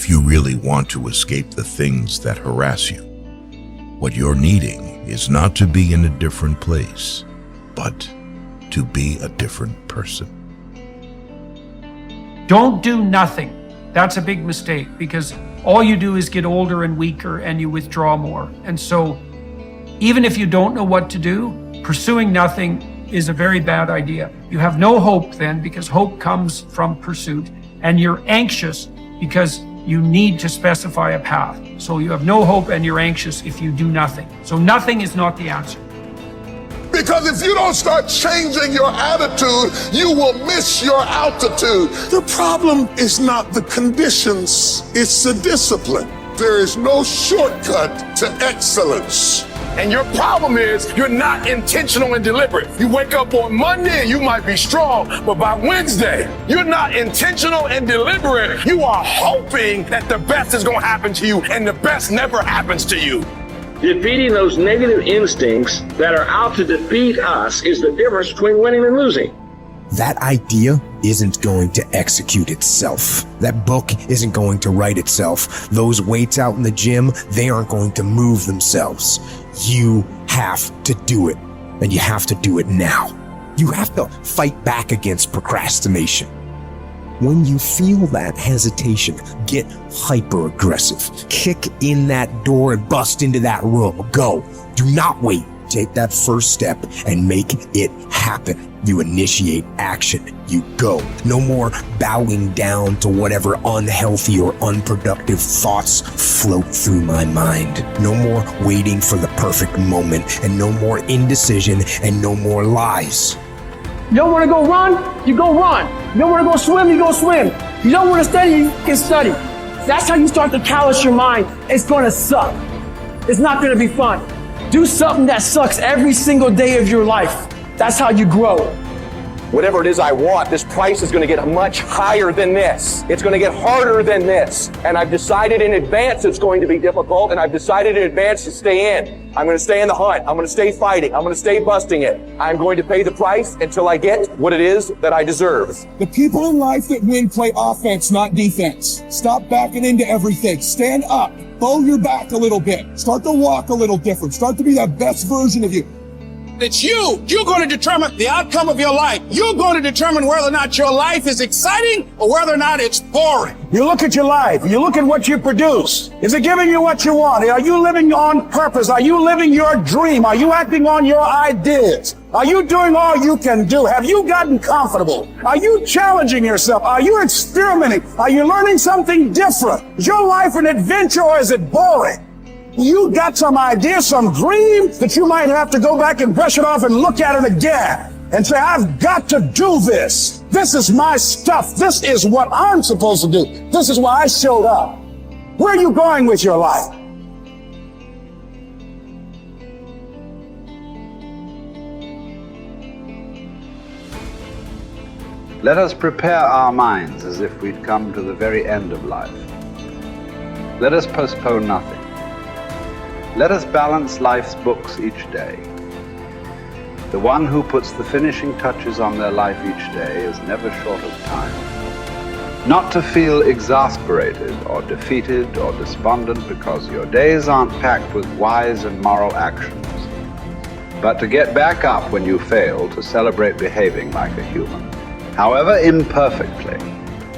if you really want to escape the things that harass you, what you're needing is not to be in a different place, but to be a different person. Don't do nothing. That's a big mistake, because all you do is get older and weaker and you withdraw more. And so even if you don't know what to do, pursuing nothing is a very bad idea. You have no hope then, because hope comes from pursuit, and you're anxious because you need to specify a path. So you have no hope and you're anxious if you do nothing. So nothing is not the answer. Because if you don't start changing your attitude, you will miss your altitude. The problem is not the conditions, it's the discipline. There is no shortcut to excellence. And your problem is you're not intentional and deliberate. You wake up on Monday and you might be strong, but by Wednesday, you're not intentional and deliberate. You are hoping that the best is going to happen to you, and the best never happens to you. Defeating those negative instincts that are out to defeat us is the difference between winning and losing. That idea isn't going to execute itself. That book isn't going to write itself. Those weights out in the gym, they aren't going to move themselves. You have to do it, and you have to do it now. You have to fight back against procrastination. When you feel that hesitation, get hyper-aggressive. Kick in that door and bust into that room. Go. Do not wait. Take that first step and make it happen. You initiate action. You go. No more bowing down to whatever unhealthy or unproductive thoughts float through my mind. No more waiting for the perfect moment, and no more indecision, and no more lies. You don't want to go run, you go run. You don't want to go swim, you go swim. You don't want to study, you can study. That's how you start to callous your mind. It's going to suck. It's not going to be fun. Do something that sucks every single day of your life. That's how you grow. Whatever it is I want, this price is going to get much higher than this. It's going to get harder than this. And I've decided in advance it's going to be difficult, and I've decided in advance to stay in. I'm going to stay in the hunt. I'm going to stay fighting. I'm going to stay busting it. I'm going to pay the price until I get what it is that I deserve. The people in life that win play offense, not defense. Stop backing into everything. Stand up. Bow your back a little bit. Start to walk a little different. Start to be that best version of you. It's you. You're going to determine the outcome of your life. You're going to determine whether or not your life is exciting or whether or not it's boring. You look at your life. You look at what you produce. Is it giving you what you want? Are you living on purpose? Are you living your dream? Are you acting on your ideas? Are you doing all you can do? Have you gotten comfortable? Are you challenging yourself? Are you experimenting? Are you learning something different? Is your life an adventure, or is it boring? You got some idea, some dream that you might have to go back and brush it off and look at it again and say, I've got to do this. This is my stuff. This is what I'm supposed to do. This is why I showed up. Where are you going with your life? Let us prepare our minds as if we'd come to the very end of life. Let us postpone nothing. Let us balance life's books each day. The one who puts the finishing touches on their life each day is never short of time. Not to feel exasperated or defeated or despondent because your days aren't packed with wise and moral actions, but to get back up when you fail, to celebrate behaving like a human, however imperfectly,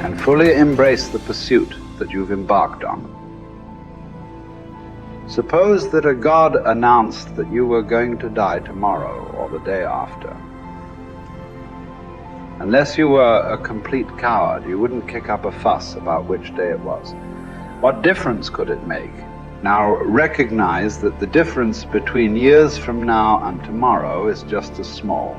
and fully embrace the pursuit that you've embarked on. Suppose that a God announced that you were going to die tomorrow or the day after. Unless you were a complete coward, you wouldn't kick up a fuss about which day it was. What difference could it make? Now recognize that the difference between years from now and tomorrow is just as small.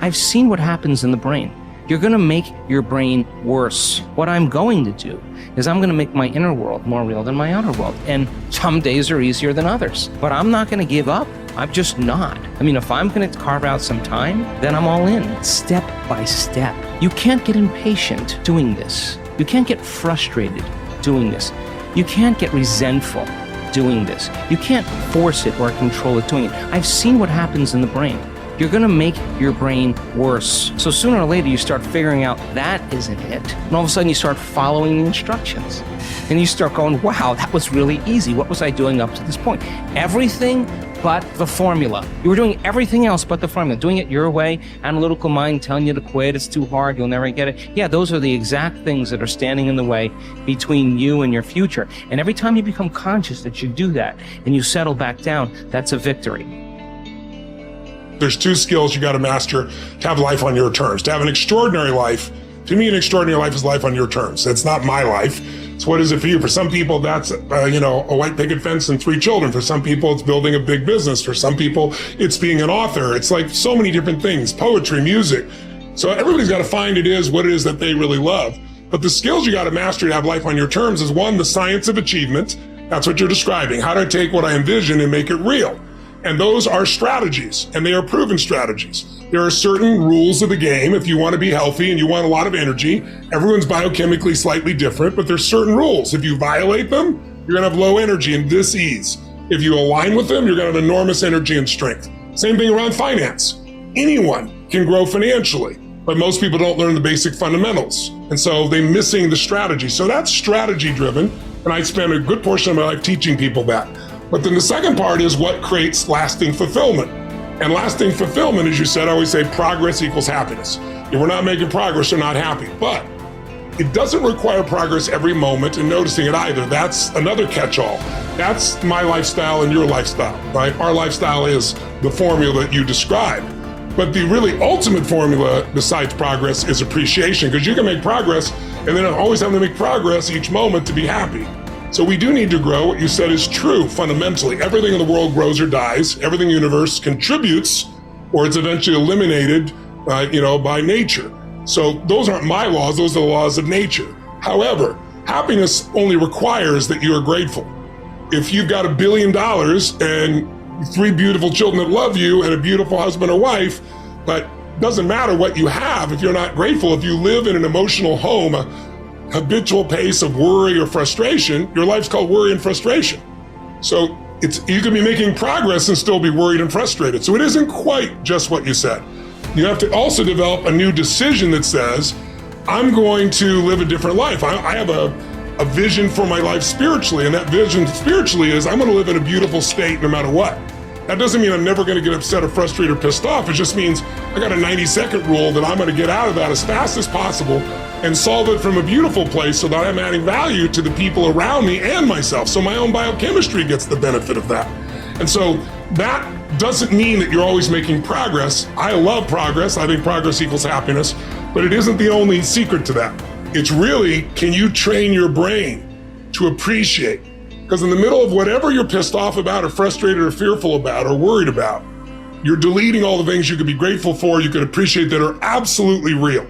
I've seen what happens in the brain. You're going to make your brain worse. What I'm going to do is I'm going to make my inner world more real than my outer world. And some days are easier than others. But I'm not going to give up. I'm just not. I mean, if I'm going to carve out some time, then I'm all in, step by step. You can't get impatient doing this. You can't get frustrated doing this. You can't get resentful doing this. You can't force it or control it doing it. I've seen what happens in the brain. you're going to make your brain worse. So sooner or later, you start figuring out that isn't it. And all of a sudden, you start following the instructions. And you start going, wow, that was really easy. What was I doing up to this point? Everything but the formula. You were doing everything else but the formula. Doing it your way, analytical mind telling you to quit, it's too hard, you'll never get it. Yeah, those are the exact things that are standing in the way between you and your future. And every time you become conscious that you do that and you settle back down, that's a victory. There's two skills you got to master to have life on your terms. To have an extraordinary life, to me, an extraordinary life is life on your terms. That's not my life. So what is it for you? For some people, that's, a white picket fence and 3 children. For some people, it's building a big business. For some people, it's being an author. It's like so many different things, poetry, music. So everybody's got to find what it is that they really love. But the skills you got to master to have life on your terms is one, the science of achievement. That's what you're describing. How do I take what I envision and make it real? And those are strategies, and they are proven strategies. There are certain rules of the game. If you want to be healthy and you want a lot of energy, everyone's biochemically slightly different, but there's certain rules. If you violate them, you're going to have low energy and dis-ease. If you align with them, you're going to have enormous energy and strength. Same thing around finance. Anyone can grow financially, but most people don't learn the basic fundamentals. And so they're missing the strategy. So that's strategy driven, and I spend a good portion of my life teaching people that. But then the second part is what creates lasting fulfillment. And lasting fulfillment, as you said, I always say progress equals happiness. If we're not making progress, we're not happy. But it doesn't require progress every moment and noticing it either. That's another catch-all. That's my lifestyle and your lifestyle, right? Our lifestyle is the formula that you described. But the really ultimate formula besides progress is appreciation, because you can make progress and then always have to make progress each moment to be happy. So we do need to grow. What you said is true fundamentally. Everything in the world grows or dies. Everything in the universe contributes or it's eventually eliminated by nature. So those aren't my laws, those are the laws of nature. However, happiness only requires that you are grateful. If you've got $1 billion and 3 beautiful children that love you and a beautiful husband or wife, but it doesn't matter what you have if you're not grateful. If you live in an emotional home, habitual pace of worry or frustration, your life's called worry and frustration. So you can be making progress and still be worried and frustrated. So it isn't quite just what you said. You have to also develop a new decision that says, I'm going to live a different life. I have a vision for my life spiritually, and that vision spiritually is I'm going to live in a beautiful state no matter what. That doesn't mean I'm never going to get upset or frustrated or pissed off. It just means I got a 90-second rule that I'm going to get out of that as fast as possible and solve it from a beautiful place so that I'm adding value to the people around me and myself. So my own biochemistry gets the benefit of that. And so that doesn't mean that you're always making progress. I love progress. I think progress equals happiness, but it isn't the only secret to that. It's really, can you train your brain to appreciate? Because in the middle of whatever you're pissed off about or frustrated or fearful about or worried about, you're deleting all the things you could be grateful for, you could appreciate that are absolutely real.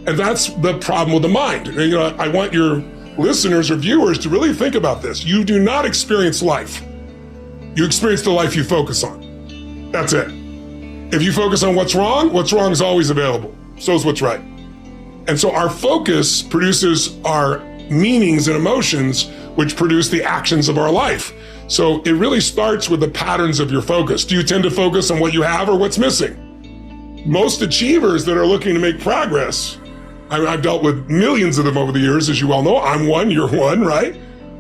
And that's the problem with the mind. And, I want your listeners or viewers to really think about this. You do not experience life. You experience the life you focus on. That's it. If you focus on what's wrong is always available. So is what's right. And so our focus produces our meanings and emotions, which produce the actions of our life. So it really starts with the patterns of your focus. Do you tend to focus on what you have or what's missing? Most achievers that are looking to make progress, I've dealt with millions of them over the years, as you well know. I'm one, you're one, right?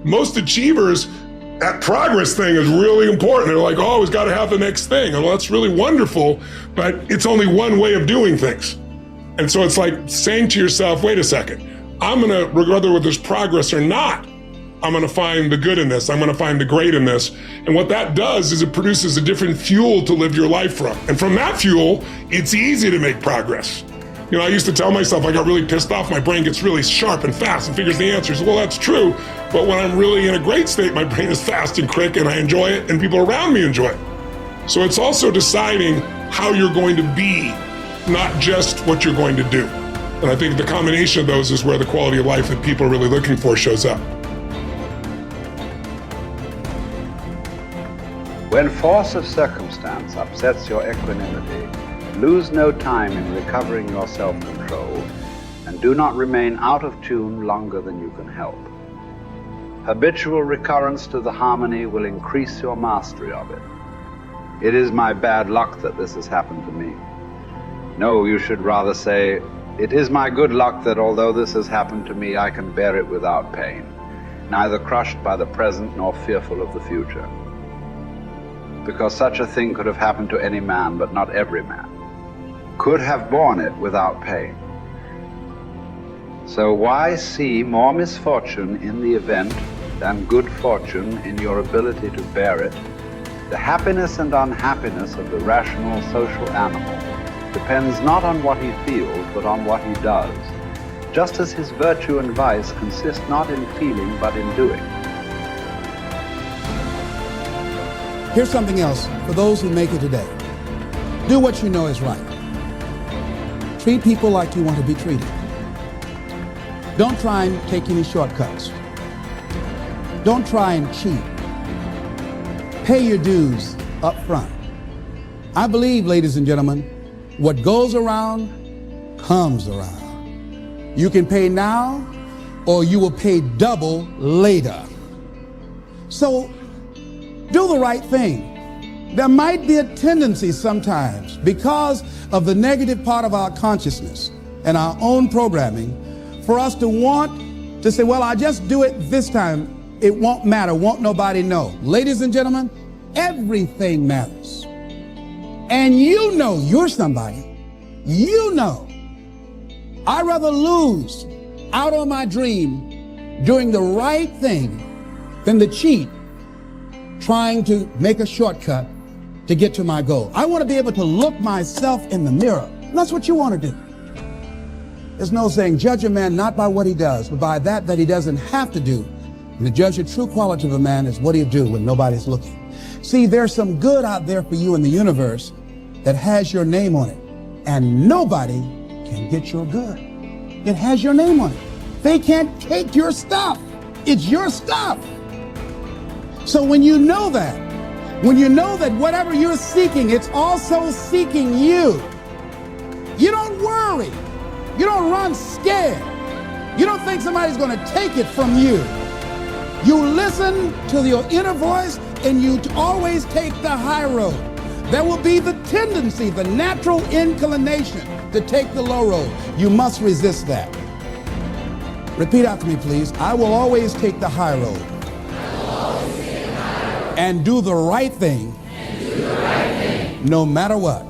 Most achievers, that progress thing is really important. They're like, oh, always got to have the next thing. And well, that's really wonderful, but it's only one way of doing things. And so it's like saying to yourself, wait a second, I'm going to, whether there's progress or not, I'm going to find the good in this. I'm going to find the great in this. And what that does is it produces a different fuel to live your life from. And from that fuel, it's easy to make progress. I used to tell myself I got really pissed off, my brain gets really sharp and fast and figures the answers. Well, that's true. But when I'm really in a great state, my brain is fast and quick and I enjoy it and people around me enjoy it. So it's also deciding how you're going to be, not just what you're going to do. And I think the combination of those is where the quality of life that people are really looking for shows up. When force of circumstance upsets your equanimity, lose no time in recovering your self-control, and do not remain out of tune longer than you can help. Habitual recurrence to the harmony will increase your mastery of it. "It is my bad luck that this has happened to me." No, you should rather say, "It is my good luck that although this has happened to me, I can bear it without pain, neither crushed by the present nor fearful of the future." Because such a thing could have happened to any man, but not every man could have borne it without pain. So why see more misfortune in the event than good fortune in your ability to bear it? The happiness and unhappiness of the rational social animal depends not on what he feels, but on what he does, just as his virtue and vice consist not in feeling, but in doing. Here's something else for those who make it today. Do what you know is right. Treat people like you want to be treated. Don't try and take any shortcuts. Don't try and cheat. Pay your dues up front. I believe, ladies and gentlemen, what goes around comes around. You can pay now or you will pay double later. So do the right thing. There might be a tendency sometimes, because of the negative part of our consciousness and our own programming, for us to want to say, well, I'll just do it this time. It won't matter. Won't nobody know. Ladies and gentlemen, everything matters. And you know you're somebody. You know. I'd rather lose out on my dream doing the right thing than to cheat trying to make a shortcut to get to my goal. I want to be able to look myself in the mirror. And that's what you want to do. There's no saying, judge a man not by what he does, but by that he doesn't have to do. And to judge the true quality of a man is what he'll do when nobody's looking. See, there's some good out there for you in the universe that has your name on it. And nobody can get your good. It has your name on it. They can't take your stuff. It's your stuff. So when you know that whatever you're seeking, it's also seeking you, you don't worry. You don't run scared. You don't think somebody's going to take it from you. You listen to your inner voice and you always take the high road. There will be the tendency, the natural inclination to take the low road. You must resist that. Repeat after me, please. I will always take the high road. And do the right thing, no matter what.